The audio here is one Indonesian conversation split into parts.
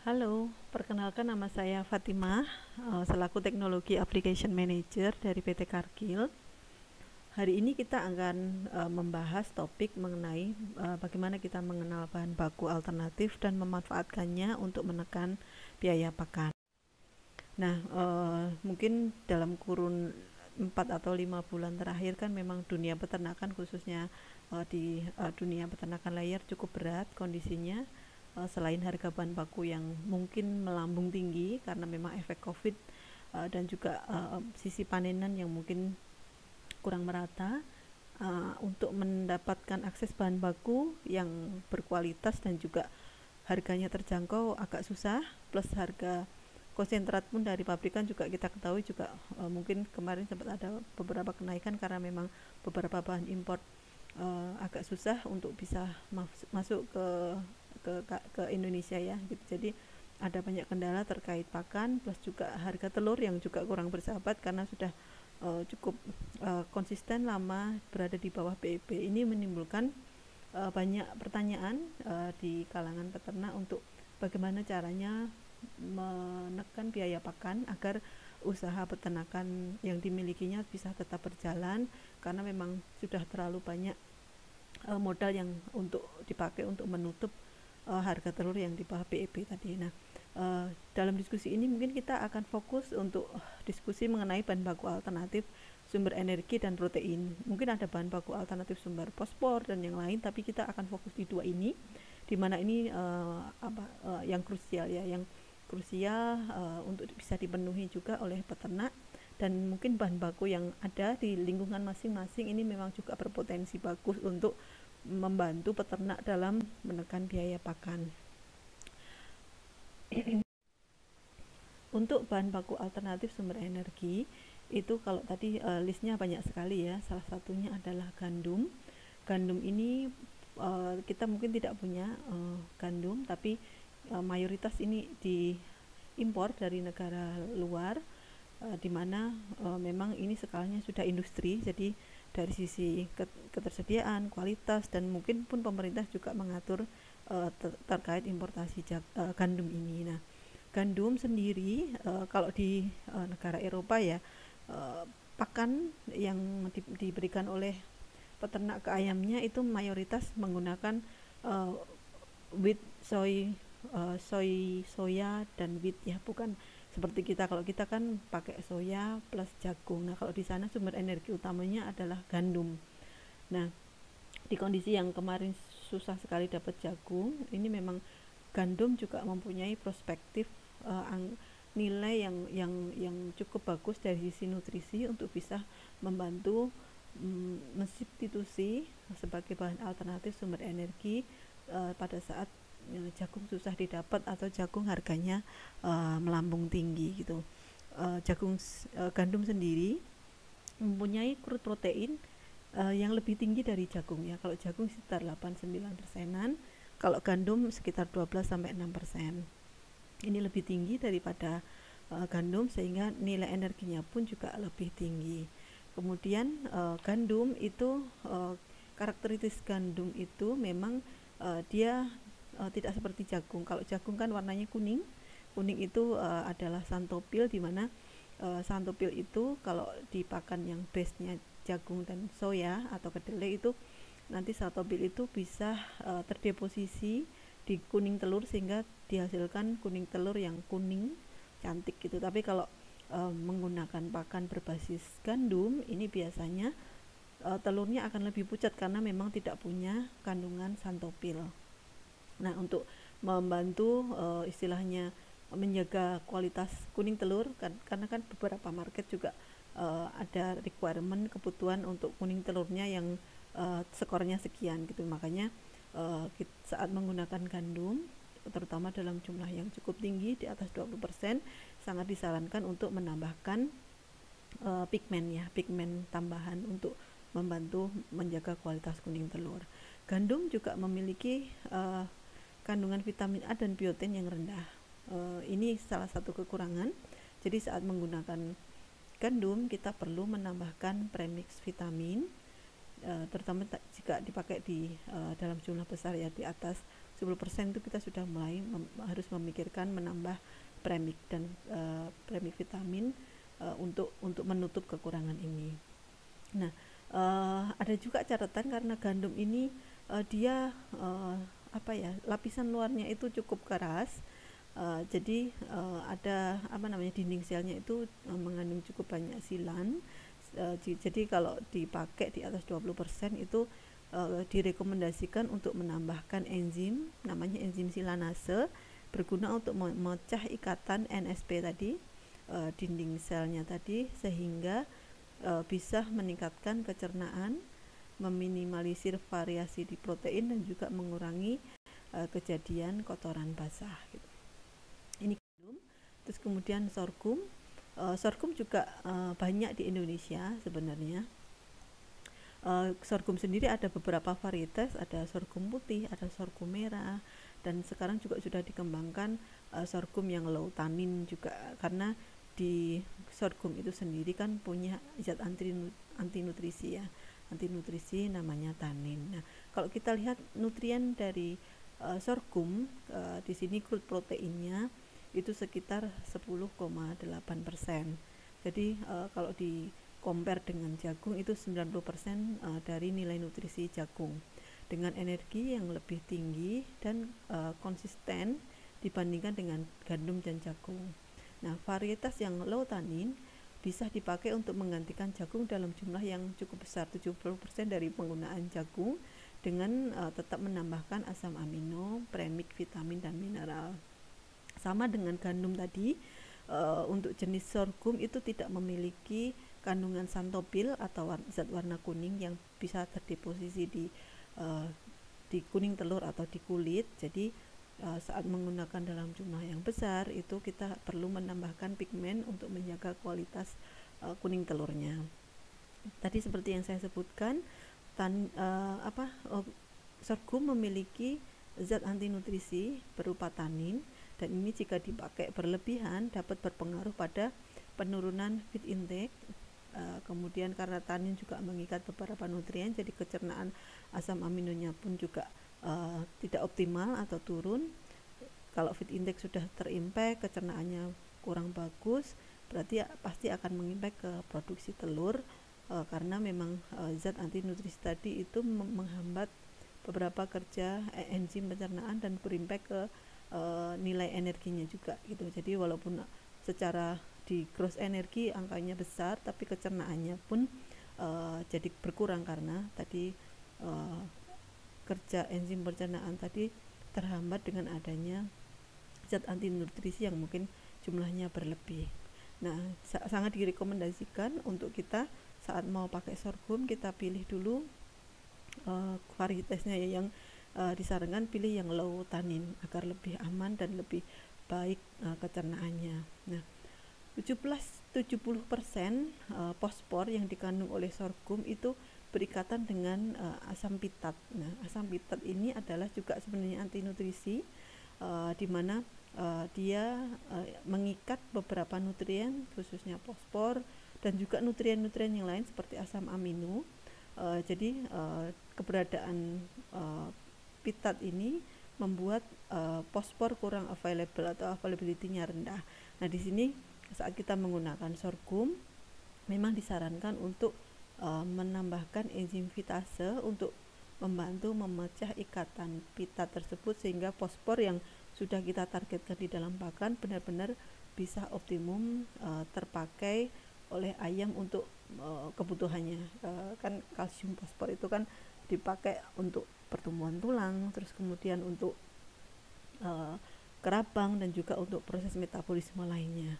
Halo, perkenalkan nama saya Fatimah, selaku Teknologi Application Manager dari PT Kargil. Hari ini kita akan membahas topik mengenai bagaimana kita mengenal bahan baku alternatif dan memanfaatkannya untuk menekan biaya pakan. Nah, mungkin dalam kurun 4 atau 5 bulan terakhir kan memang dunia peternakan, khususnya di dunia peternakan layar, cukup berat kondisinya. Selain harga bahan baku yang mungkin melambung tinggi karena memang efek COVID, dan juga sisi panenan yang mungkin kurang merata, untuk mendapatkan akses bahan baku yang berkualitas dan juga harganya terjangkau agak susah, plus harga konsentrat pun dari pabrikan juga kita ketahui juga mungkin kemarin sempat ada beberapa kenaikan karena memang beberapa bahan impor agak susah untuk bisa masuk ke Indonesia ya gitu. Jadi ada banyak kendala terkait pakan, plus juga harga telur yang juga kurang bersahabat karena sudah cukup konsisten lama berada di bawah BEP. Ini menimbulkan banyak pertanyaan di kalangan peternak untuk bagaimana caranya menekan biaya pakan agar usaha peternakan yang dimilikinya bisa tetap berjalan, karena memang sudah terlalu banyak modal yang untuk dipakai untuk menutup harga telur yang di bawah BEP tadi. Nah, dalam diskusi ini mungkin kita akan fokus untuk diskusi mengenai bahan baku alternatif sumber energi dan protein. Mungkin ada bahan baku alternatif sumber fosfor dan yang lain, tapi kita akan fokus di dua ini, di mana ini yang krusial ya, yang krusial untuk bisa dipenuhi juga oleh peternak, dan mungkin bahan baku yang ada di lingkungan masing-masing ini memang juga berpotensi bagus untuk membantu peternak dalam menekan biaya pakan. Untuk bahan baku alternatif sumber energi itu kalau tadi listnya banyak sekali ya. Salah satunya adalah gandum. Gandum ini kita mungkin tidak punya gandum, tapi mayoritas ini diimpor dari negara luar, di mana memang ini skalanya sudah industri. Jadi dari sisi ketersediaan, kualitas, dan mungkin pun pemerintah juga mengatur terkait importasi gandum ini. Nah, gandum sendiri kalau di negara Eropa ya, pakan yang diberikan oleh peternak ke ayamnya itu mayoritas menggunakan wheat, soya dan wheat ya, bukan seperti kita. Kalau kita kan pakai soya plus jagung. Nah, kalau di sana sumber energi utamanya adalah gandum. Nah, di kondisi yang kemarin susah sekali dapat jagung, ini memang gandum juga mempunyai perspektif nilai yang cukup bagus dari sisi nutrisi untuk bisa membantu mensubstitusi sebagai bahan alternatif sumber energi pada saat jagung susah didapat atau jagung harganya melambung tinggi gitu. Gandum sendiri mempunyai crude protein yang lebih tinggi dari jagung ya. Kalau jagung sekitar 8-9%, kalau gandum sekitar 12-6%. Ini lebih tinggi daripada gandum, sehingga nilai energinya pun juga lebih tinggi. Kemudian gandum itu karakteristik gandum itu memang dia tidak seperti jagung. Kalau jagung kan warnanya kuning. Kuning itu adalah santopil, di mana santopil itu kalau di pakan yang base-nya jagung dan soya atau kedelai itu nanti santopil itu bisa terdeposisi di kuning telur sehingga dihasilkan kuning telur yang kuning cantik gitu. Tapi kalau menggunakan pakan berbasis gandum ini biasanya telurnya akan lebih pucat karena memang tidak punya kandungan santopil. Nah, untuk membantu istilahnya menjaga kualitas kuning telur, karena kan beberapa market juga ada requirement, kebutuhan untuk kuning telurnya yang skornya sekian gitu. Makanya saat menggunakan gandum, terutama dalam jumlah yang cukup tinggi di atas 20%, sangat disarankan untuk menambahkan pigmen tambahan untuk membantu menjaga kualitas kuning telur. Gandum juga memiliki kandungan vitamin A dan biotin yang rendah. Ini salah satu kekurangan. Jadi saat menggunakan gandum kita perlu menambahkan premix vitamin, terutama jika dipakai di dalam jumlah besar ya, di atas 10% itu kita sudah mulai harus memikirkan menambah premix dan premix vitamin untuk menutup kekurangan ini. Nah, ada juga catatan karena gandum ini dia lapisan luarnya itu cukup keras. Jadi ada dinding selnya itu mengandung cukup banyak silan. Jadi kalau dipakai di atas 20% itu direkomendasikan untuk menambahkan enzim, namanya enzim silanase, berguna untuk memecah ikatan NSP tadi, dinding selnya tadi, sehingga bisa meningkatkan pencernaan, meminimalisir variasi di protein, dan juga mengurangi kejadian kotoran basah gitu. Ini gandum. Terus kemudian sorghum. Sorghum juga banyak di Indonesia sebenarnya. Sorghum sendiri ada beberapa varietas, ada sorghum putih, ada sorghum merah, dan sekarang juga sudah dikembangkan sorghum yang low tannin juga, karena di sorghum itu sendiri kan punya zat anti nutrisi namanya tanin. Nah, kalau kita lihat nutrien dari sorghum, di sini crude proteinnya itu sekitar 10,8%. Jadi kalau di compare dengan jagung itu 90% dari nilai nutrisi jagung, dengan energi yang lebih tinggi dan konsisten dibandingkan dengan gandum dan jagung. Nah, varietas yang low tannin bisa dipakai untuk menggantikan jagung dalam jumlah yang cukup besar, 70% dari penggunaan jagung, dengan tetap menambahkan asam amino, premix, vitamin, dan mineral. Sama dengan gandum tadi, untuk jenis sorghum itu tidak memiliki kandungan xanthopil atau zat warna kuning yang bisa terdeposisi di kuning telur atau di kulit. Jadi saat menggunakan dalam jumlah yang besar itu kita perlu menambahkan pigmen untuk menjaga kualitas kuning telurnya. Tadi seperti yang saya sebutkan, sorghum memiliki zat anti nutrisi berupa tanin, dan ini jika dipakai berlebihan dapat berpengaruh pada penurunan feed intake. Kemudian karena tanin juga mengikat beberapa nutrien, jadi kecernaan asam aminonya pun juga tidak optimal atau turun. Kalau feed intake sudah terimpact, kecernaannya kurang bagus, berarti pasti akan mengimpact ke produksi telur, karena memang zat anti nutrisi tadi itu menghambat beberapa kerja enzim pencernaan dan berimpact ke nilai energinya juga gitu. Jadi walaupun secara di gross energi angkanya besar, tapi kecernaannya pun jadi berkurang karena tadi kerja enzim pencernaan tadi terhambat dengan adanya zat anti nutrisi yang mungkin jumlahnya berlebih. Nah, sangat direkomendasikan untuk kita saat mau pakai sorghum, kita pilih dulu varietasnya yang disarankan pilih yang low tannin agar lebih aman dan lebih baik kecernaannya. Nah, 70% fosfor yang dikandung oleh sorghum itu berikatan dengan asam pitat. Nah, asam pitat ini adalah juga sebenarnya anti nutrisi, di mana dia mengikat beberapa nutrien khususnya fosfor dan juga nutrien-nutrien yang lain seperti asam amino. Jadi keberadaan pitat ini membuat fosfor kurang available atau availability-nya rendah. Nah, di sini saat kita menggunakan sorghum memang disarankan untuk menambahkan enzim fitase untuk membantu memecah ikatan pitat tersebut, sehingga fosfor yang sudah kita targetkan di dalam pakan benar-benar bisa optimum terpakai oleh ayam untuk kebutuhannya. Kan kalsium fosfor itu kan dipakai untuk pertumbuhan tulang, terus kemudian untuk kerabang, dan juga untuk proses metabolisme lainnya.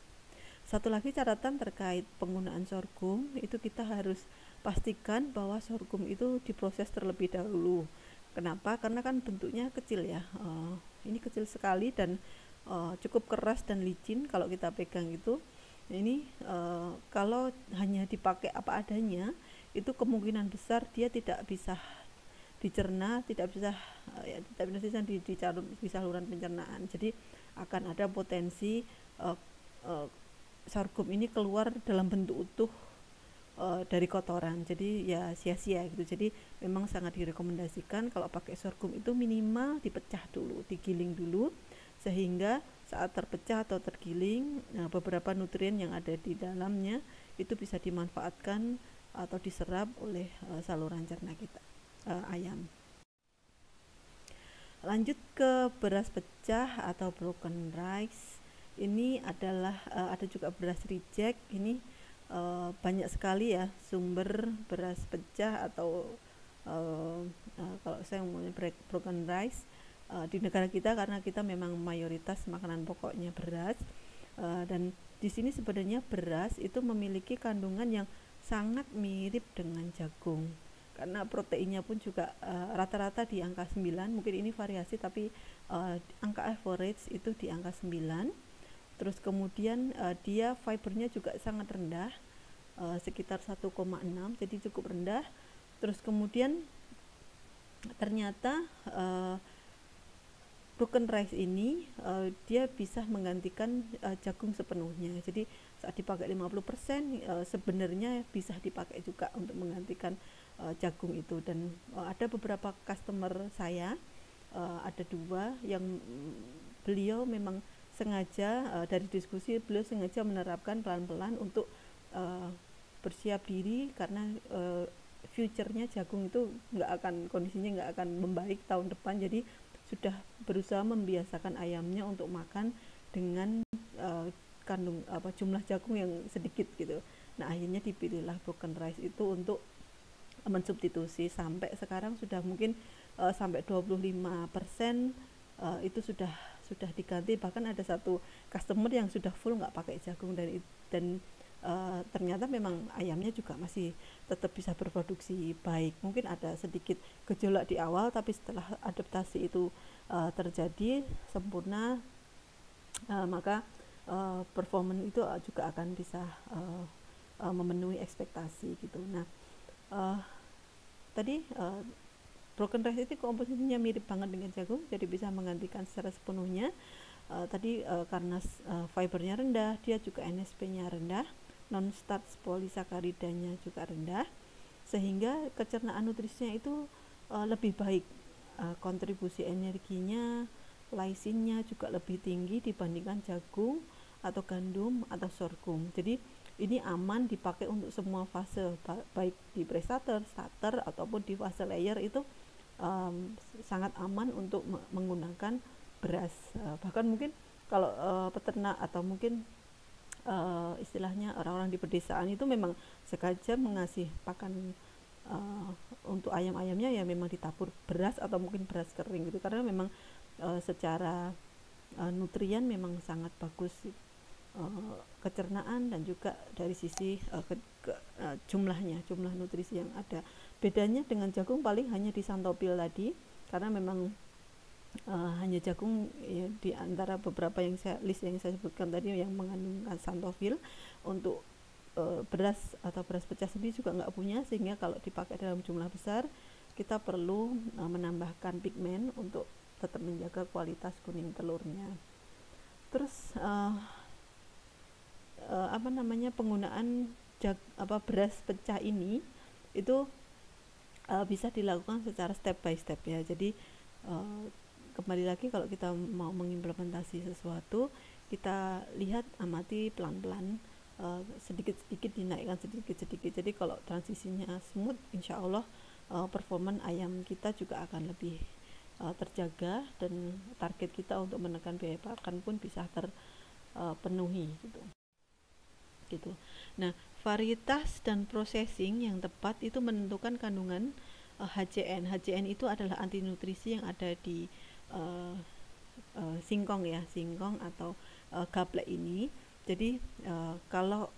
Satu lagi catatan terkait penggunaan sorghum, itu kita harus pastikan bahwa sorghum itu diproses terlebih dahulu. Kenapa? Karena kan bentuknya kecil ya, ini kecil sekali dan cukup keras dan licin kalau kita pegang itu. Ini kalau hanya dipakai apa adanya, itu kemungkinan besar dia tidak bisa dicerna, tidak bisa di saluran pencernaan. Jadi akan ada potensi sorghum ini keluar dalam bentuk utuh dari kotoran, jadi ya sia-sia gitu. Jadi memang sangat direkomendasikan kalau pakai sorghum itu minimal dipecah dulu, digiling dulu, sehingga saat terpecah atau tergiling, beberapa nutrien yang ada di dalamnya itu bisa dimanfaatkan atau diserap oleh saluran cerna kita, ayam. Lanjut ke beras pecah atau broken rice. Ini adalah ada juga beras reject. Ini banyak sekali ya sumber beras pecah atau kalau saya ngomongin broken rice di negara kita, karena kita memang mayoritas makanan pokoknya beras, dan di sini sebenarnya beras itu memiliki kandungan yang sangat mirip dengan jagung, karena proteinnya pun juga rata-rata di angka 9, mungkin ini variasi tapi angka average itu di angka 9. Terus kemudian dia fibernya juga sangat rendah, sekitar 1,6, jadi cukup rendah. Terus kemudian ternyata broken rice ini dia bisa menggantikan jagung sepenuhnya. Jadi saat dipakai 50%, sebenarnya bisa dipakai juga untuk menggantikan jagung itu. Dan ada beberapa customer saya, ada 2 yang beliau memang sengaja, dari diskusi beliau sengaja menerapkan pelan-pelan untuk bersiap diri, karena future-nya jagung itu kondisinya nggak akan membaik tahun depan. Jadi sudah berusaha membiasakan ayamnya untuk makan dengan jumlah jagung yang sedikit gitu. Nah akhirnya dipilihlah broken rice itu untuk mensubstitusi. Sampai sekarang sudah mungkin sampai 25% itu sudah diganti. Bahkan ada satu customer yang sudah full nggak pakai jagung, dan ternyata memang ayamnya juga masih tetap bisa berproduksi baik. Mungkin ada sedikit gejolak di awal, tapi setelah adaptasi itu terjadi sempurna, maka performance itu juga akan bisa memenuhi ekspektasi gitu. Nah tadi broken rice itu komposisinya mirip banget dengan jagung, jadi bisa menggantikan secara sepenuhnya. Tadi karena fibernya rendah, dia juga NSP-nya rendah, non-starch polisakaridanya juga rendah, sehingga kecernaan nutrisinya itu lebih baik. Kontribusi energinya, lysinnya juga lebih tinggi dibandingkan jagung atau gandum atau sorghum. Jadi ini aman dipakai untuk semua fase, baik di pre-starter, starter ataupun di fase layer. Itu sangat aman untuk menggunakan beras. Bahkan mungkin kalau peternak atau mungkin istilahnya orang-orang di pedesaan itu memang sengaja mengasih pakan untuk ayam-ayamnya ya memang ditabur beras atau mungkin beras kering gitu, karena memang secara nutrien memang sangat bagus, kecernaan dan juga dari sisi jumlah nutrisi yang ada. Bedanya dengan jagung paling hanya di santopil tadi, karena memang hanya jagung ya, di antara beberapa yang saya sebutkan tadi yang mengandung santofil. Untuk beras atau beras pecah sendiri juga nggak punya, sehingga kalau dipakai dalam jumlah besar kita perlu menambahkan pigmen untuk tetap menjaga kualitas kuning telurnya. Terus penggunaan beras pecah ini itu bisa dilakukan secara step by step ya. Jadi kembali lagi, kalau kita mau mengimplementasi sesuatu, kita lihat, amati pelan-pelan, sedikit-sedikit dinaikkan sedikit-sedikit. Jadi kalau transisinya smooth, insya Allah performan ayam kita juga akan lebih terjaga, dan target kita untuk menekan biaya pakan pun bisa terpenuhi gitu. Nah, varietas dan processing yang tepat itu menentukan kandungan HCN. HCN itu adalah anti nutrisi yang ada di singkong ya, singkong atau gaplek ini. Jadi kalau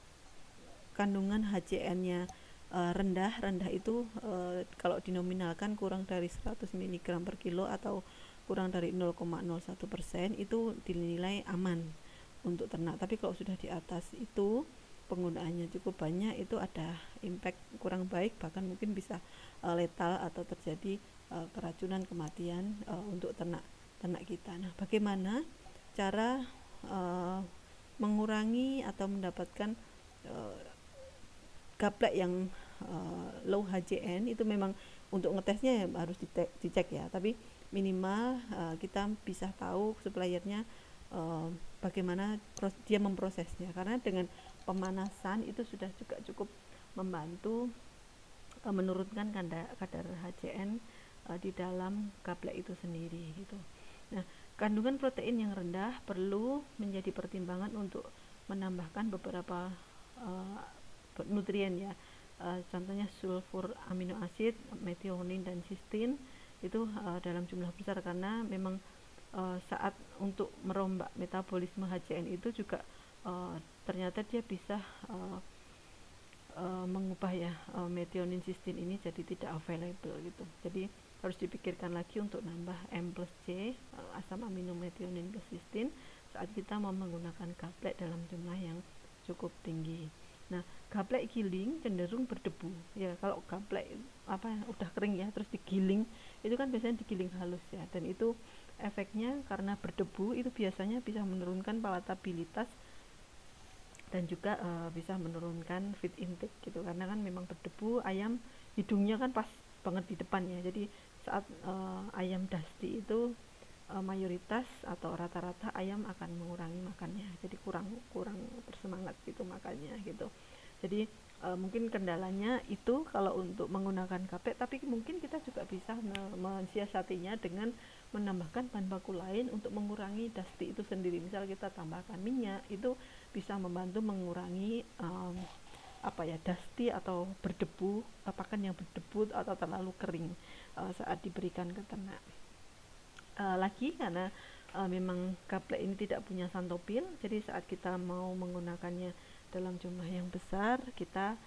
kandungan HCN-nya rendah itu kalau dinominalkan kurang dari 100 mg per kilo atau kurang dari 0,01%, itu dinilai aman untuk ternak. Tapi kalau sudah di atas itu, penggunaannya cukup banyak, itu ada impact kurang baik, bahkan mungkin bisa letal atau terjadi keracunan, kematian untuk ternak kita. Nah, bagaimana cara mengurangi atau mendapatkan gaplek yang low HCN itu memang untuk ngetesnya harus dicek ya, tapi minimal kita bisa tahu suppliernya bagaimana dia memprosesnya, karena dengan pemanasan itu sudah juga cukup membantu menurunkan kadar HCN di dalam gaplek itu sendiri gitu. Nah, kandungan protein yang rendah perlu menjadi pertimbangan untuk menambahkan beberapa nutrien ya. Contohnya sulfur amino acid, methionine dan cysteine itu dalam jumlah besar, karena memang saat untuk merombak metabolisme HCN itu juga ternyata dia bisa mengubah ya methionine cysteine ini jadi tidak available gitu. Jadi harus dipikirkan lagi untuk nambah M plus C asam amino methionine plus cysteine saat kita mau menggunakan gaplek dalam jumlah yang cukup tinggi. Nah, gaplek giling cenderung berdebu ya. Kalau gaplek udah kering ya terus digiling, itu kan biasanya digiling halus ya, dan itu efeknya karena berdebu itu biasanya bisa menurunkan palatabilitas dan juga bisa menurunkan feed intake gitu, karena kan memang berdebu, ayam hidungnya kan pas banget di depan ya. Jadi saat ayam dusty itu mayoritas atau rata-rata ayam akan mengurangi makannya, jadi kurang bersemangat gitu makannya gitu. Jadi mungkin kendalanya itu kalau untuk menggunakan gaplek, tapi mungkin kita juga bisa mensiasatinya dengan menambahkan bahan baku lain untuk mengurangi dusty itu sendiri. Misal kita tambahkan minyak, itu bisa membantu mengurangi dusty atau berdebu, pakan yang berdebu atau terlalu kering saat diberikan ke ternak. Lagi karena memang gaplek ini tidak punya santopil, jadi saat kita mau menggunakannya dalam jumlah yang besar, kita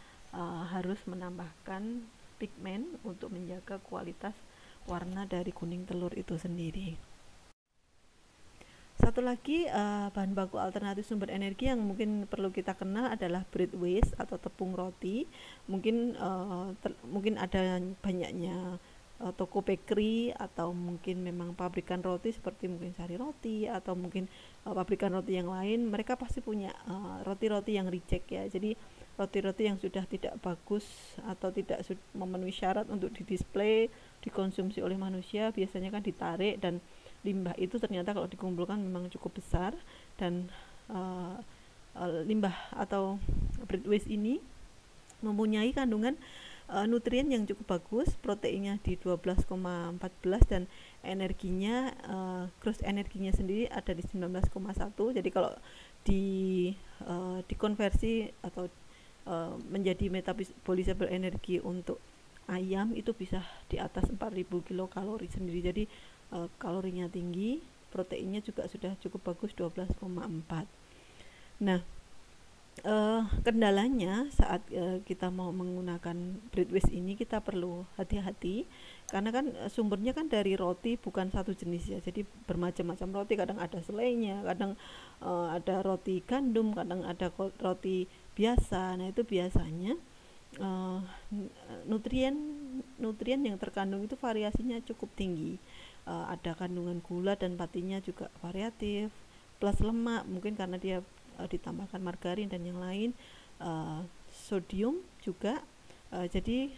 harus menambahkan pigmen untuk menjaga kualitas warna dari kuning telur itu sendiri. Satu lagi bahan baku alternatif sumber energi yang mungkin perlu kita kenal adalah bread waste atau tepung roti. Mungkin ada banyaknya toko bakery atau mungkin memang pabrikan roti seperti mungkin Sari Roti atau mungkin pabrikan roti yang lain, mereka pasti punya roti-roti yang reject ya. Jadi roti-roti yang sudah tidak bagus atau tidak memenuhi syarat untuk didisplay, dikonsumsi oleh manusia, biasanya kan ditarik, dan limbah itu ternyata kalau dikumpulkan memang cukup besar, dan limbah atau bread waste ini mempunyai kandungan nutrien yang cukup bagus, proteinnya di 12,14 dan energinya gross energinya sendiri ada di 19,1. Jadi kalau dikonversi atau menjadi metabolisable energi untuk ayam itu bisa di atas 4000 kilokalori sendiri. Jadi kalorinya tinggi, proteinnya juga sudah cukup bagus 12,4. Nah, kendalanya saat kita mau menggunakan bread waste ini, kita perlu hati-hati karena kan sumbernya kan dari roti, bukan satu jenis ya. Jadi bermacam-macam roti, kadang ada selainya, kadang ada roti gandum, kadang ada roti biasa. Nah, itu biasanya nutrien yang terkandung itu variasinya cukup tinggi. Ada kandungan gula dan patinya juga variatif, plus lemak mungkin karena dia ditambahkan margarin dan yang lain, sodium juga. Jadi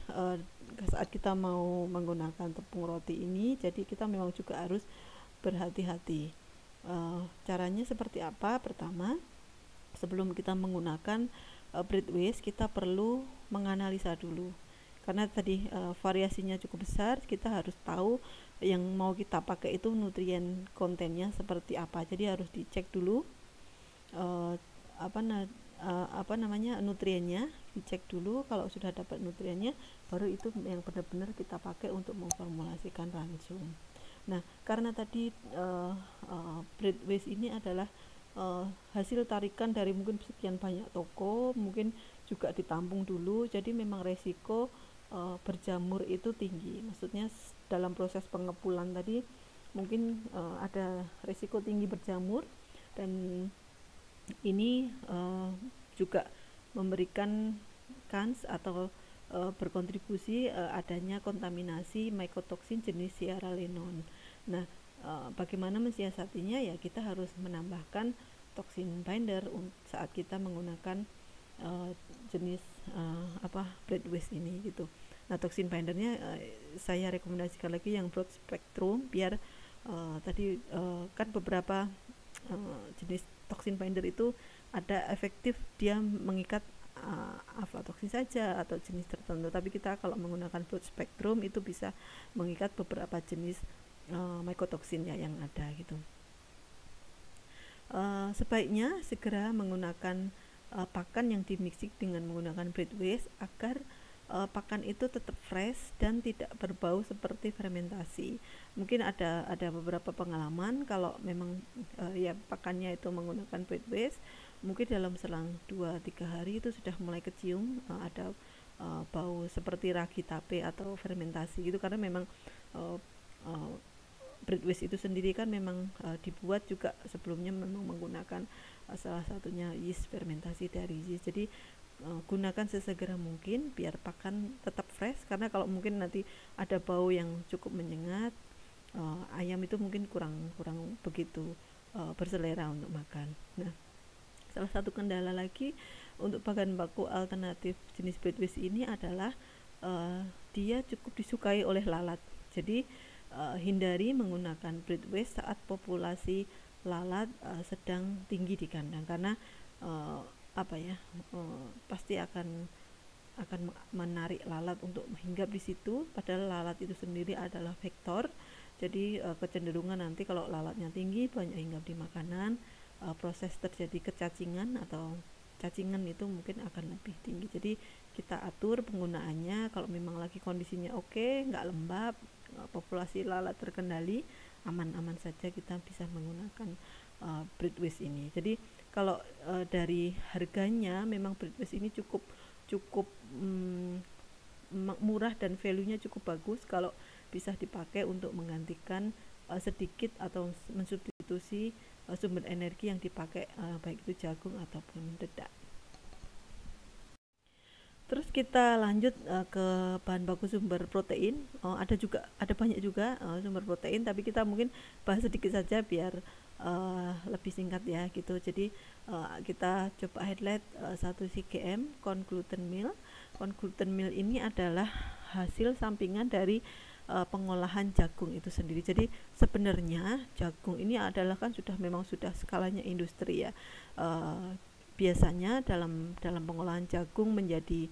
saat kita mau menggunakan tepung roti ini, jadi kita memang juga harus berhati-hati. Caranya seperti apa? Pertama, sebelum kita menggunakan bread waste, kita perlu menganalisa dulu, karena tadi variasinya cukup besar. Kita harus tahu yang mau kita pakai itu nutrien kontennya seperti apa. Jadi harus dicek dulu nutriennya, dicek dulu. Kalau sudah dapat nutriennya, baru itu yang benar-benar kita pakai untuk memformulasikan langsung. Nah, karena tadi bread waste ini adalah hasil tarikan dari mungkin sekian banyak toko, mungkin juga ditampung dulu, jadi memang resiko berjamur itu tinggi. Maksudnya dalam proses pengepulan tadi mungkin ada resiko tinggi berjamur, dan ini juga memberikan kans atau berkontribusi adanya kontaminasi mycotoxin jenis Sierra Leone. Nah, bagaimana mensiasatinya? Ya kita harus menambahkan toxin binder saat kita menggunakan uh, jenis bread waste ini gitu. Nah, toxin bindernya saya rekomendasikan lagi yang broad spectrum, biar tadi kan beberapa jenis toxin binder itu ada efektif dia mengikat aflatoksin saja atau jenis tertentu, tapi kita kalau menggunakan broad spectrum itu bisa mengikat beberapa jenis mycotoxin ya yang ada gitu. Sebaiknya segera menggunakan pakan yang dimixing dengan menggunakan bread waste agar pakan itu tetap fresh dan tidak berbau seperti fermentasi. Mungkin ada beberapa pengalaman kalau memang ya pakannya itu menggunakan bread waste, mungkin dalam selang 2-3 hari itu sudah mulai kecium ada bau seperti ragi tape atau fermentasi gitu, karena memang bread waste itu sendiri kan memang dibuat juga sebelumnya memang menggunakan salah satunya yeast, fermentasi dari yeast. Jadi gunakan sesegera mungkin biar pakan tetap fresh, karena kalau mungkin nanti ada bau yang cukup menyengat, ayam itu mungkin kurang begitu berselera untuk makan. Nah, salah satu kendala lagi untuk bahan baku alternatif jenis bread waste ini adalah dia cukup disukai oleh lalat. Jadi hindari menggunakan bread waste saat populasi lalat sedang tinggi di kandang, karena pasti akan menarik lalat untuk hinggap di situ, padahal lalat itu sendiri adalah vektor. Jadi kecenderungan nanti kalau lalatnya tinggi banyak hinggap di makanan, proses terjadi kecacingan atau cacingan itu mungkin akan lebih tinggi. Jadi kita atur penggunaannya, kalau memang lagi kondisinya oke, nggak lembab, populasi lalat terkendali, aman-aman saja kita bisa menggunakan bread waste ini. Jadi kalau dari harganya memang bread waste ini cukup murah dan value-nya cukup bagus kalau bisa dipakai untuk menggantikan sedikit atau mensubstitusi sumber energi yang dipakai baik itu jagung ataupun dedak. Terus kita lanjut ke bahan baku sumber protein. Ada banyak juga sumber protein, tapi kita mungkin bahas sedikit saja biar lebih singkat ya gitu. Jadi kita coba highlight 1 CGM corn gluten meal. Corn gluten meal ini adalah hasil sampingan dari pengolahan jagung itu sendiri. Jadi sebenarnya jagung ini adalah kan memang sudah skalanya industri ya. Biasanya dalam pengolahan jagung menjadi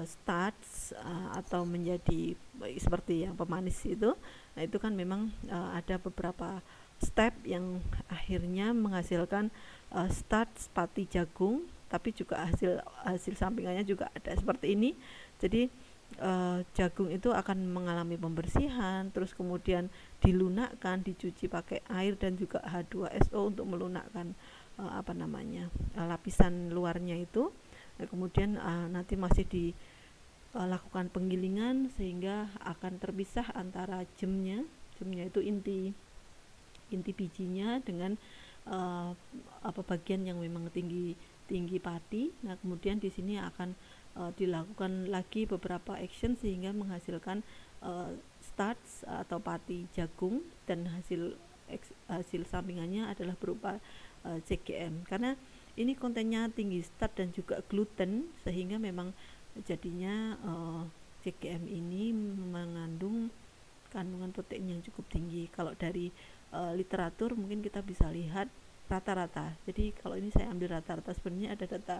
starch atau menjadi seperti yang pemanis itu. Nah, itu kan memang ada beberapa step yang akhirnya menghasilkan starch pati jagung, tapi juga hasil sampingannya juga ada seperti ini. Jadi jagung itu akan mengalami pembersihan, terus kemudian dilunakkan, dicuci pakai air dan juga H2SO untuk melunakkan lapisan luarnya itu. Kemudian nanti masih dilakukan penggilingan sehingga akan terpisah antara jemnya itu inti bijinya dengan bagian yang memang tinggi pati. Nah, kemudian di sini akan dilakukan lagi beberapa action sehingga menghasilkan starch atau pati jagung, dan hasil sampingannya adalah berupa CGM, karena ini kontennya tinggi starch dan juga gluten, sehingga memang jadinya CGM ini mengandung kandungan protein yang cukup tinggi. Kalau dari literatur mungkin kita bisa lihat rata-rata. Jadi kalau ini saya ambil rata-rata, sebenarnya ada data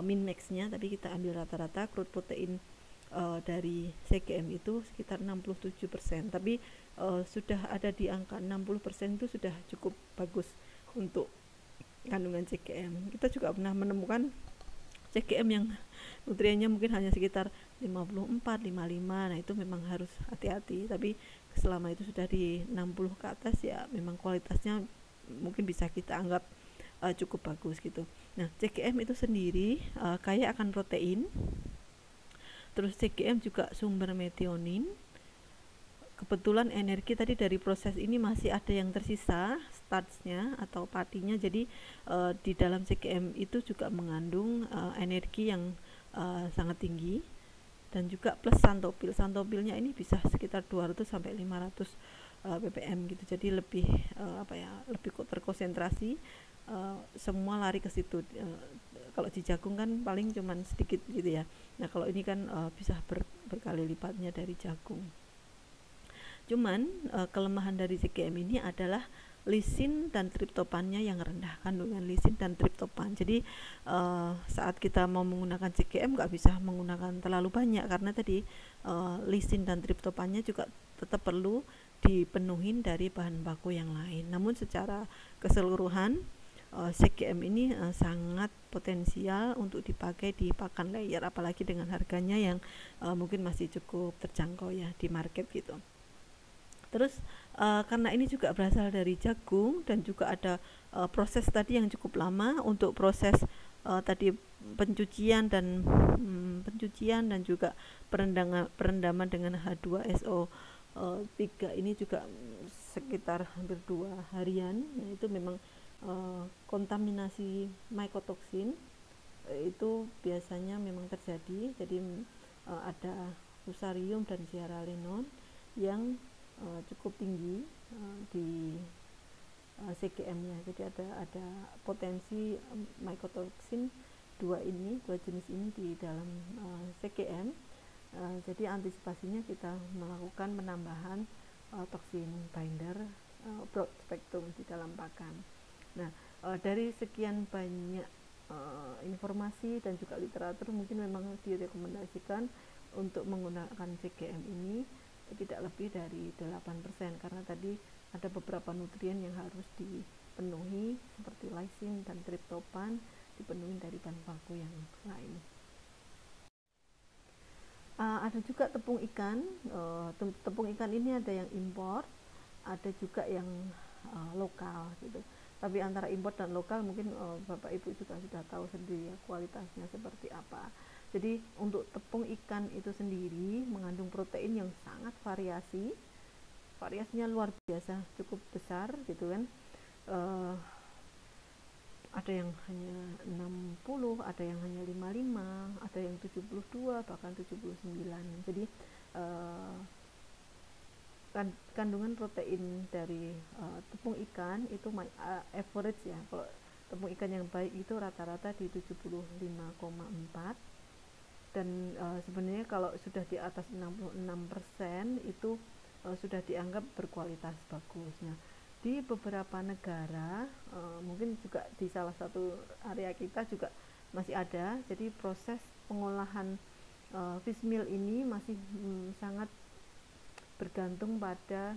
min max-nya, tapi kita ambil rata-rata crude protein dari CGM itu sekitar 67%, tapi sudah ada di angka 60% itu sudah cukup bagus untuk kandungan CGM. Kita juga pernah menemukan CGM yang nutriennya mungkin hanya sekitar 54, 55. Nah, itu memang harus hati-hati, tapi selama itu sudah di 60 ke atas ya memang kualitasnya mungkin bisa kita anggap cukup bagus gitu. Nah, CGM itu sendiri kaya akan protein. Terus CGM juga sumber metionin. Kebetulan energi tadi dari proses ini masih ada yang tersisa, starchnya atau patinya. Jadi di dalam CGM itu juga mengandung energi yang sangat tinggi, dan juga plus santopil. Santopilnya ini bisa sekitar 200 sampai 500 ppm gitu. Jadi lebih lebih terkonsentrasi, semua lari ke situ. kalau di jagung kan paling cuman sedikit gitu ya. Nah kalau ini kan bisa berkali lipatnya dari jagung. Cuman kelemahan dari CGM ini adalah lisin dan triptopannya yang rendah, kandungan lisin dan triptopan. Jadi saat kita mau menggunakan CGM nggak bisa menggunakan terlalu banyak, karena tadi lisin dan triptopannya juga tetap perlu dipenuhin dari bahan baku yang lain. Namun secara keseluruhan CGM ini sangat potensial untuk dipakai di pakan layer, apalagi dengan harganya yang mungkin masih cukup terjangkau ya di market gitu. Terus karena ini juga berasal dari jagung dan juga ada proses tadi yang cukup lama untuk proses tadi pencucian dan juga perendaman dengan H2SO 3 ini juga sekitar hampir 2 harian. Nah, itu memang kontaminasi mycotoxin itu biasanya memang terjadi. Jadi ada fusarium dan zearalenone yang cukup tinggi di CGM-nya. Jadi ada potensi mycotoxin dua jenis ini di dalam CGM. Jadi antisipasinya kita melakukan penambahan toksin binder broad spectrum di dalam pakan. Nah, dari sekian banyak informasi dan juga literatur, mungkin memang direkomendasikan untuk menggunakan CGM ini tidak lebih dari 8%, karena tadi ada beberapa nutrien yang harus dipenuhi seperti lysin dan triptopan dipenuhi dari bahan baku yang lain. Ada juga tepung ikan. Tepung ikan ini ada yang impor, ada juga yang lokal gitu. Tapi antara impor dan lokal mungkin Bapak Ibu juga sudah tahu sendiri ya kualitasnya seperti apa. Jadi untuk tepung ikan itu sendiri mengandung protein yang sangat variasinya luar biasa, cukup besar gitu kan. Ada yang hanya 60, ada yang hanya 55, ada yang 72, bahkan 79. Jadi kandungan protein dari tepung ikan itu average ya. Kalau tepung ikan yang baik itu rata-rata di 75,4, dan sebenarnya kalau sudah di atas 66% itu sudah dianggap berkualitas bagus. Nah, di beberapa negara mungkin juga di salah satu area kita juga masih ada. Jadi proses pengolahan fish meal ini masih sangat bergantung pada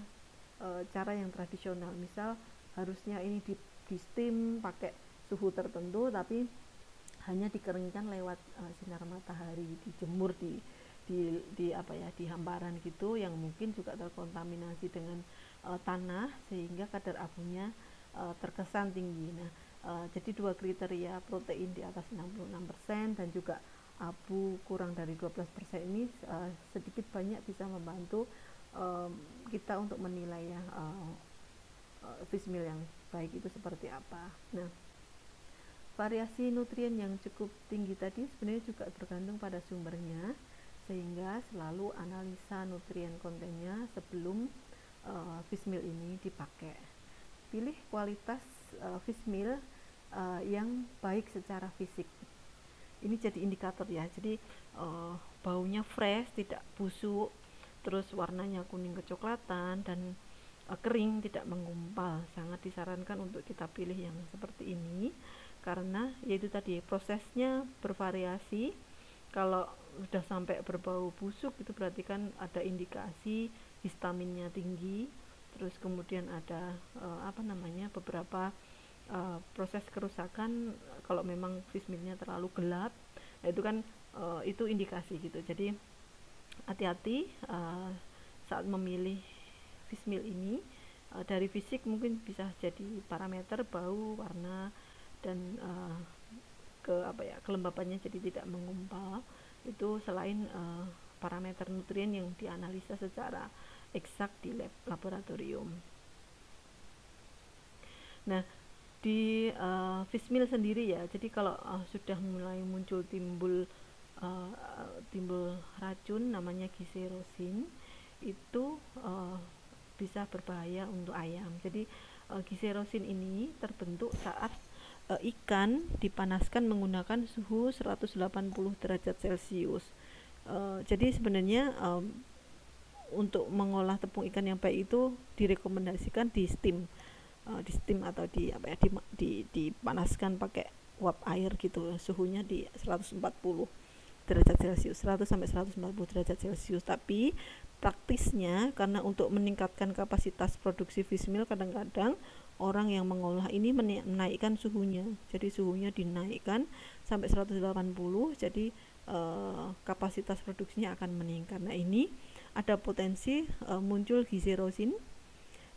cara yang tradisional. Misal harusnya ini di steam pakai suhu tertentu, tapi hanya dikeringkan lewat sinar matahari, dijemur di hamparan gitu, yang mungkin juga terkontaminasi dengan tanah sehingga kadar abunya terkesan tinggi. Nah, jadi dua kriteria protein di atas 66% dan juga abu kurang dari 12% ini sedikit banyak bisa membantu kita untuk menilai ya fish meal yang baik itu seperti apa. Nah, variasi nutrien yang cukup tinggi tadi sebenarnya juga tergantung pada sumbernya, sehingga selalu analisa nutrien kontennya sebelum fish meal ini dipakai. Pilih kualitas fish meal yang baik secara fisik. Ini jadi indikator ya. Jadi baunya fresh, tidak busuk, terus warnanya kuning kecoklatan dan kering, tidak menggumpal. Sangat disarankan untuk kita pilih yang seperti ini, karena yaitu tadi prosesnya bervariasi. Kalau sudah sampai berbau busuk itu berarti kan ada indikasi histaminnya tinggi. Terus kemudian ada beberapa proses kerusakan. Kalau memang fish mealnya terlalu gelap, nah itu kan itu indikasi gitu. Jadi hati-hati saat memilih fish meal ini. Dari fisik mungkin bisa jadi parameter bau, warna, dan kelembapannya jadi tidak menggumpal. Itu selain parameter nutrien yang dianalisa secara eksak di laboratorium. Nah, di fish meal sendiri ya, jadi kalau sudah mulai muncul timbul racun namanya glycerosin, itu bisa berbahaya untuk ayam. Jadi glycerosin ini terbentuk saat ikan dipanaskan menggunakan suhu 180 derajat Celcius. Jadi sebenarnya untuk mengolah tepung ikan yang baik itu direkomendasikan di steam, atau dipanaskan pakai uap air gitu, suhunya di 140 derajat Celcius, 100 sampai 140 derajat Celcius. Tapi praktisnya karena untuk meningkatkan kapasitas produksi fish meal, kadang-kadang orang yang mengolah ini menaikkan suhunya. Jadi suhunya dinaikkan sampai 180, jadi kapasitas produksinya akan meningkat. Nah, ini ada potensi muncul gizerosin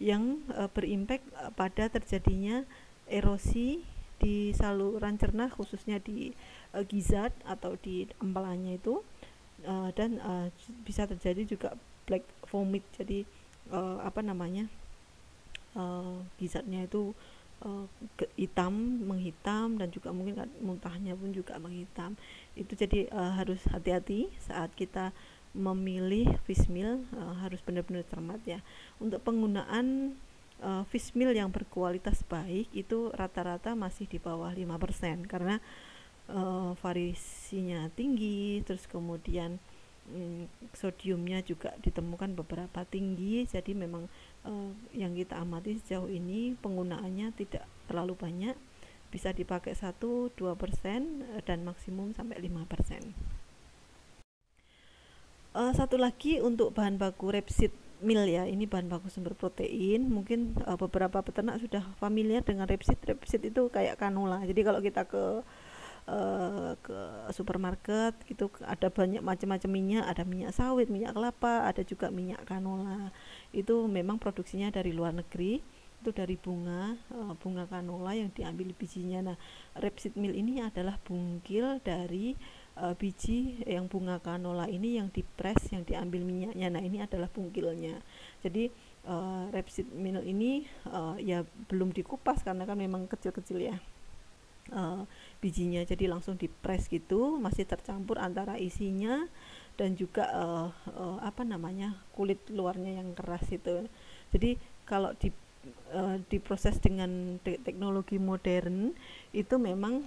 yang berimpact pada terjadinya erosi di saluran cerna, khususnya di gizzard atau di empelannya itu, dan bisa terjadi juga black vomit. Jadi gizzardnya itu menghitam, dan juga mungkin muntahnya pun juga menghitam. Itu jadi harus hati-hati saat kita memilih fish meal, harus benar-benar cermat ya. Untuk penggunaan fish meal yang berkualitas baik itu rata-rata masih di bawah 5%, karena variasinya tinggi, terus kemudian sodiumnya juga ditemukan beberapa tinggi. Jadi memang yang kita amati sejauh ini penggunaannya tidak terlalu banyak, bisa dipakai 1-2% dan maksimum sampai 5%. Satu lagi untuk bahan baku rapeseed meal ya, ini bahan baku sumber protein. Mungkin beberapa peternak sudah familiar dengan rapeseed. Rapeseed itu kayak canola. Jadi kalau kita ke supermarket gitu, ada banyak macam-macam minyak, ada minyak sawit, minyak kelapa, ada juga minyak canola. Itu memang produksinya dari luar negeri, itu dari bunga canola yang diambil bijinya. Nah, rapeseed meal ini adalah bungkil dari biji yang bunga canola ini yang dipres, yang diambil minyaknya. Nah, ini adalah bungkilnya. Jadi rapeseed meal ini ya belum dikupas karena kan memang kecil-kecil ya bijinya, jadi langsung dipres gitu, masih tercampur antara isinya dan juga kulit luarnya yang keras itu. Jadi kalau diproses dengan teknologi modern itu memang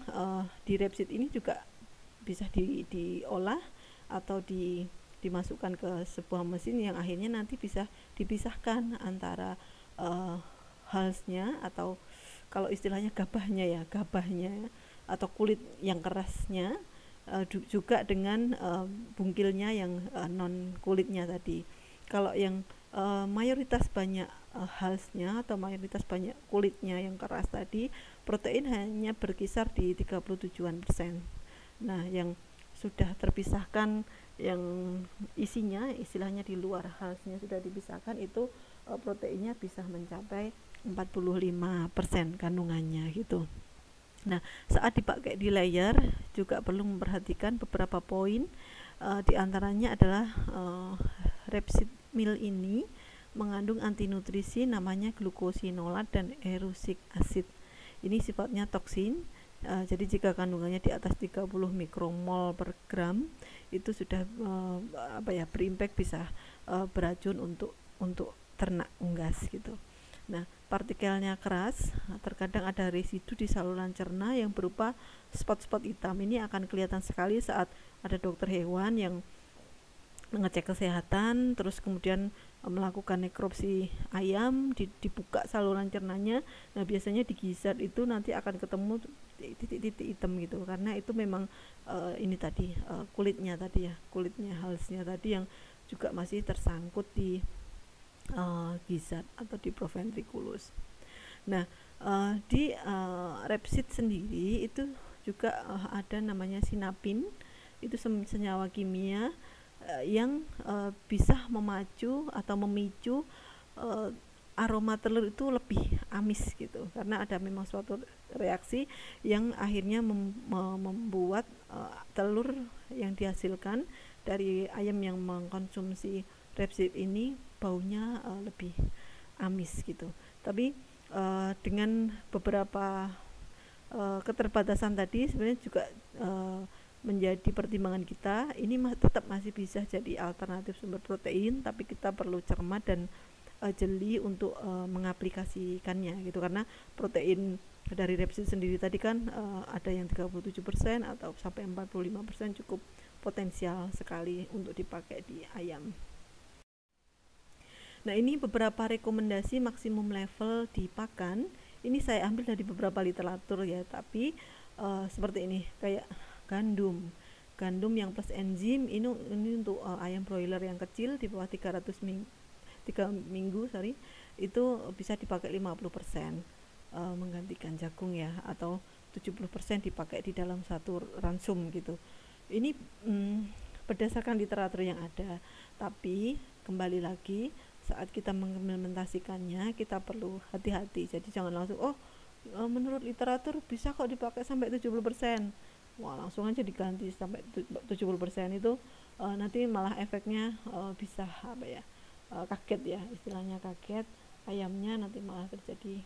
di rapeseed ini juga bisa diolah atau dimasukkan ke sebuah mesin yang akhirnya nanti bisa dipisahkan antara hulsnya, atau kalau istilahnya gabahnya atau kulit yang kerasnya, juga dengan bungkilnya yang non kulitnya tadi. Kalau yang mayoritas banyak hulsnya atau mayoritas banyak kulitnya yang keras tadi, protein hanya berkisar di 37%. Nah, yang sudah terpisahkan, yang isinya istilahnya di luar hulsnya sudah dipisahkan, itu proteinnya bisa mencapai 45% kandungannya gitu. Nah, saat dipakai di layer juga perlu memperhatikan beberapa poin. Di antaranya adalah rapeseed meal ini mengandung antinutrisi namanya glukosinolat dan erusic acid. Ini sifatnya toksin. Jadi jika kandungannya di atas 30 mikromol per gram itu sudah berimpact, bisa beracun untuk ternak unggas gitu. Nah, partikelnya keras, terkadang ada residu di saluran cerna yang berupa spot-spot hitam. Ini akan kelihatan sekali saat ada dokter hewan yang mengecek kesehatan, terus kemudian melakukan nekropsi ayam, dibuka saluran cernanya. Nah, biasanya di gizzard itu nanti akan ketemu titik-titik hitam gitu, karena itu memang ini tadi kulitnya halsnya tadi yang juga masih tersangkut di gizzard atau di proventriculus. Nah, di rapeseed sendiri itu juga ada namanya sinapin. Itu senyawa kimia yang bisa memicu aroma telur itu lebih amis gitu, karena ada memang suatu reaksi yang akhirnya membuat telur yang dihasilkan dari ayam yang mengkonsumsi rapeseed ini baunya lebih amis gitu. Tapi dengan beberapa keterbatasan tadi, sebenarnya juga menjadi pertimbangan kita. Ini tetap masih bisa jadi alternatif sumber protein, tapi kita perlu cermat dan jeli untuk mengaplikasikannya gitu, karena protein dari Repsid sendiri tadi kan ada yang 37% atau sampai 45% cukup potensial sekali untuk dipakai di ayam. Nah, ini beberapa rekomendasi maksimum level di pakan. Ini saya ambil dari beberapa literatur ya, tapi seperti ini, kayak gandum yang plus enzim ini untuk ayam broiler yang kecil di bawah 3 minggu itu bisa dipakai 50%, menggantikan jagung ya, atau 70% dipakai di dalam satu ransum gitu. Ini berdasarkan literatur yang ada, tapi kembali lagi saat kita mengimplementasikannya kita perlu hati-hati. Jadi jangan langsung menurut literatur bisa kok dipakai sampai 70%. Wah, langsung aja diganti sampai 70%. Itu nanti malah efeknya bisa kaget ya, istilahnya kaget, ayamnya nanti malah terjadi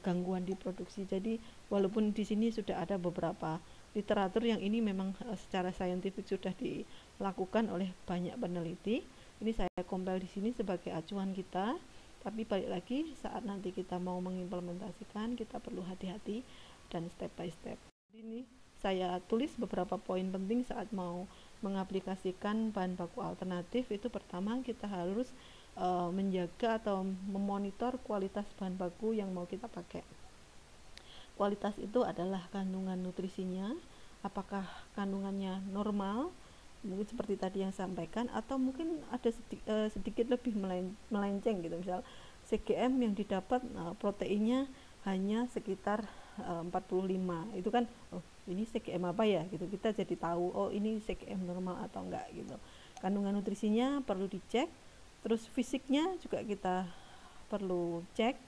gangguan di produksi. Jadi walaupun di sini sudah ada beberapa literatur yang ini memang secara saintifik sudah dilakukan oleh banyak peneliti, ini saya compile di sini sebagai acuan kita, tapi balik lagi saat nanti kita mau mengimplementasikan kita perlu hati-hati dan step by step. Ini saya tulis beberapa poin penting saat mau mengaplikasikan bahan baku alternatif. Itu pertama, kita harus menjaga atau memonitor kualitas bahan baku yang mau kita pakai. Kualitas itu adalah kandungan nutrisinya, apakah kandungannya normal, mungkin seperti tadi yang sampaikan, atau mungkin ada sedikit lebih melenceng gitu. Misal CGM yang didapat proteinnya hanya sekitar 45, itu kan ini CGM apa ya gitu, kita jadi tahu ini CGM normal atau enggak gitu. Kandungan nutrisinya perlu dicek, terus fisiknya juga kita perlu cek.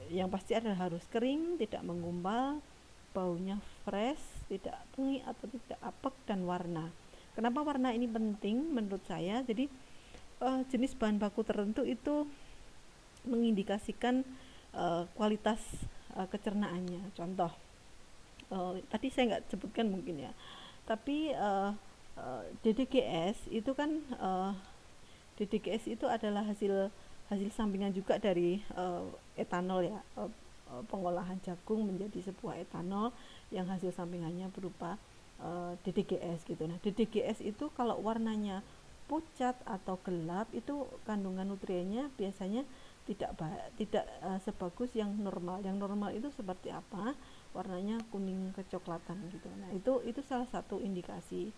Yang pasti adalah harus kering, tidak menggumpal, baunya fresh, tidak pengi atau tidak apek, dan warna. Kenapa warna ini penting menurut saya? Jadi jenis bahan baku tertentu itu mengindikasikan kualitas kecernaannya. Contoh, tadi saya nggak sebutkan mungkin ya, tapi DDGS itu kan DDGS itu adalah hasil sampingan juga dari etanol ya, pengolahan jagung menjadi sebuah etanol yang hasil sampingannya berupa DDGS gitu. Nah, DDGS itu kalau warnanya pucat atau gelap itu kandungan nutriennya biasanya tidak sebagus yang normal. Yang normal itu seperti apa? Warnanya kuning kecoklatan gitu. Nah, itu salah satu indikasi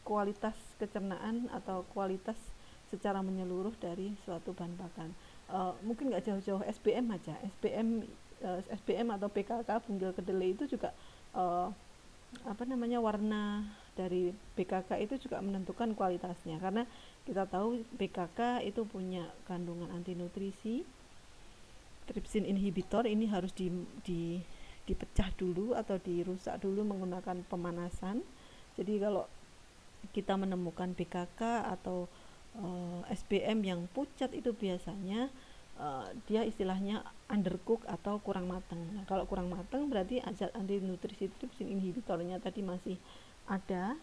kualitas kecernaan atau kualitas secara menyeluruh dari suatu bahan pakan. Mungkin nggak jauh-jauh SBM aja, SBM atau PKK bunggil kedelai itu juga warna dari BKK itu juga menentukan kualitasnya, karena kita tahu BKK itu punya kandungan anti nutrisi. Trypsin inhibitor ini harus dipecah dulu atau dirusak dulu menggunakan pemanasan. Jadi kalau kita menemukan BKK atau SBM yang pucat itu biasanya dia istilahnya undercook atau kurang matang. Nah, kalau kurang matang berarti zat anti nutrisi trypsin inhibitornya tadi masih ada,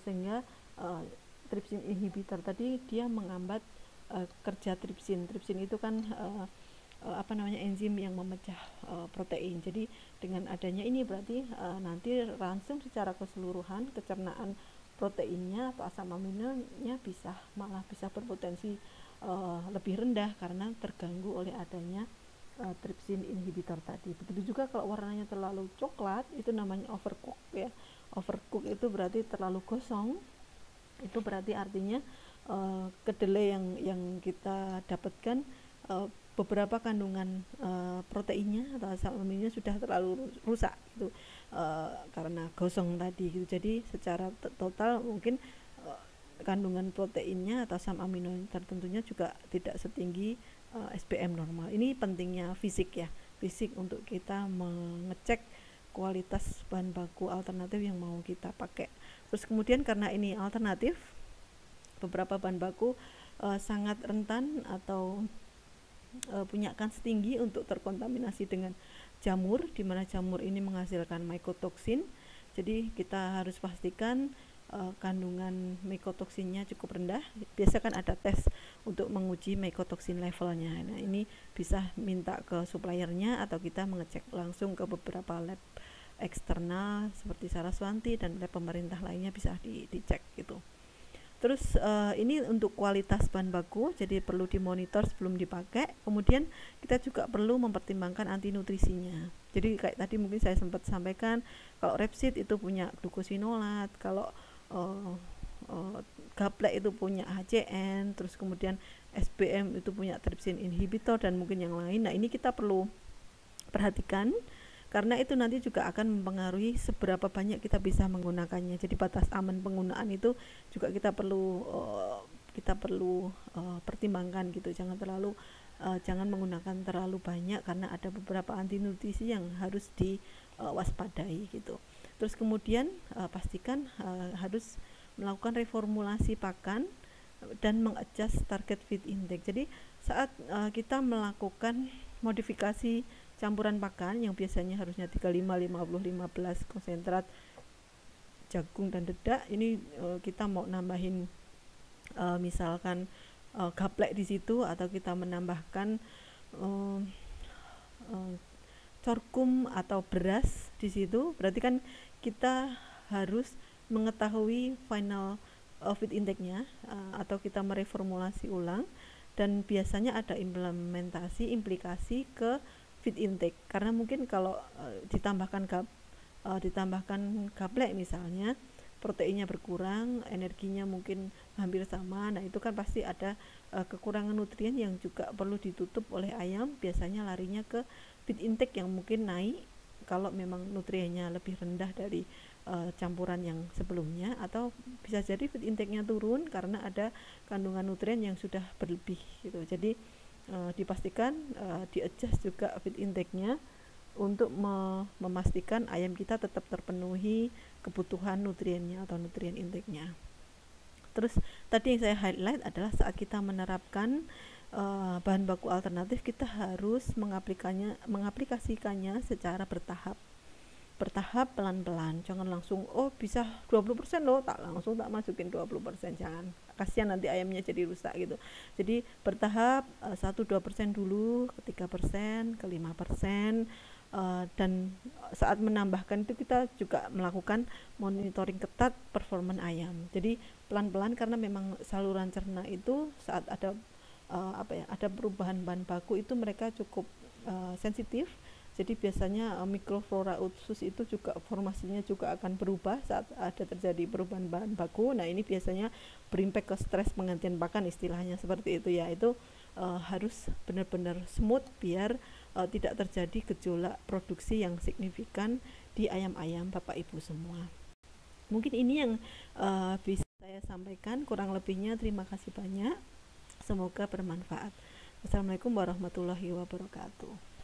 sehingga trypsin inhibitor tadi dia menghambat kerja trypsin. Trypsin itu kan enzim yang memecah protein. Jadi dengan adanya ini berarti nanti ransum secara keseluruhan kecernaan proteinnya atau asam aminonya malah bisa berpotensi lebih rendah karena terganggu oleh adanya trypsin inhibitor tadi. Begitu juga kalau warnanya terlalu coklat, itu namanya overcook ya. Overcook itu berarti terlalu gosong. Itu berarti artinya kedelai yang kita dapatkan beberapa kandungan proteinnya atau asam aminonya sudah terlalu rusak gitu, karena gosong tadi gitu. Jadi secara total mungkin kandungan proteinnya atau asam amino tertentunya juga tidak setinggi SBM normal. Ini pentingnya fisik ya, fisik untuk kita mengecek kualitas bahan baku alternatif yang mau kita pakai. Terus kemudian karena ini alternatif, beberapa bahan baku sangat rentan atau punya kans tinggi untuk terkontaminasi dengan jamur, di mana jamur ini menghasilkan mycotoxin. Jadi kita harus pastikan kandungan mycotoksinnya cukup rendah. Biasa kan ada tes untuk menguji mycotoxin levelnya. Nah, ini bisa minta ke suppliernya atau kita mengecek langsung ke beberapa lab eksternal seperti Saraswanti dan lab pemerintah lainnya bisa dicek gitu. Terus ini untuk kualitas bahan baku, jadi perlu dimonitor sebelum dipakai. Kemudian kita juga perlu mempertimbangkan anti nutrisinya. Jadi kayak tadi mungkin saya sempat sampaikan, kalau Repsid itu punya glukosinolat, kalau Gaplek itu punya HCN, terus kemudian SBM itu punya trypsin inhibitor dan mungkin yang lain. Nah, ini kita perlu perhatikan karena itu nanti juga akan mempengaruhi seberapa banyak kita bisa menggunakannya. Jadi batas aman penggunaan itu juga kita perlu pertimbangkan gitu. Jangan menggunakan terlalu banyak karena ada beberapa anti nutrisi yang harus diwaspadai gitu. Terus kemudian pastikan harus melakukan reformulasi pakan dan mengadjust target feed intake. Jadi saat kita melakukan modifikasi campuran pakan yang biasanya harusnya 35, 50, 15 konsentrat jagung dan dedak, ini kita mau nambahin misalkan gaplek di situ, atau kita menambahkan sorghum atau beras di situ, berarti kan kita harus mengetahui final feed intake-nya atau kita mereformulasi ulang, dan biasanya ada implikasi ke feed intake, karena mungkin kalau ditambahkan gaplek misalnya, proteinnya berkurang, energinya mungkin hampir sama. Nah, itu kan pasti ada kekurangan nutrien yang juga perlu ditutup oleh ayam. Biasanya larinya ke feed intake yang mungkin naik kalau memang nutriennya lebih rendah dari campuran yang sebelumnya, atau bisa jadi feed intake-nya turun karena ada kandungan nutrien yang sudah berlebih gitu. Jadi dipastikan di-adjust juga feed intake-nya untuk memastikan ayam kita tetap terpenuhi kebutuhan nutriennya atau nutrien intake-nya. Terus tadi yang saya highlight adalah saat kita menerapkan bahan baku alternatif, kita harus mengaplikasikannya secara bertahap, pelan-pelan. Jangan langsung bisa 20% loh, tak masukin 20%, jangan, kasihan nanti ayamnya jadi rusak gitu. Jadi bertahap, 1-2% dulu, ke 3%, ke 5%, dan saat menambahkan itu kita juga melakukan monitoring ketat performa ayam. Jadi pelan-pelan, karena memang saluran cerna itu saat ada ada perubahan bahan baku itu mereka cukup sensitif. Jadi biasanya mikroflora usus itu juga formasinya juga akan berubah saat ada terjadi perubahan bahan baku. Nah, ini biasanya berimpact ke stres penggantian pakan, istilahnya seperti itu ya. Itu harus benar-benar smooth biar tidak terjadi gejolak produksi yang signifikan di ayam-ayam Bapak Ibu semua. Mungkin ini yang bisa saya sampaikan, kurang lebihnya terima kasih banyak. Semoga bermanfaat. Assalamualaikum warahmatullahi wabarakatuh.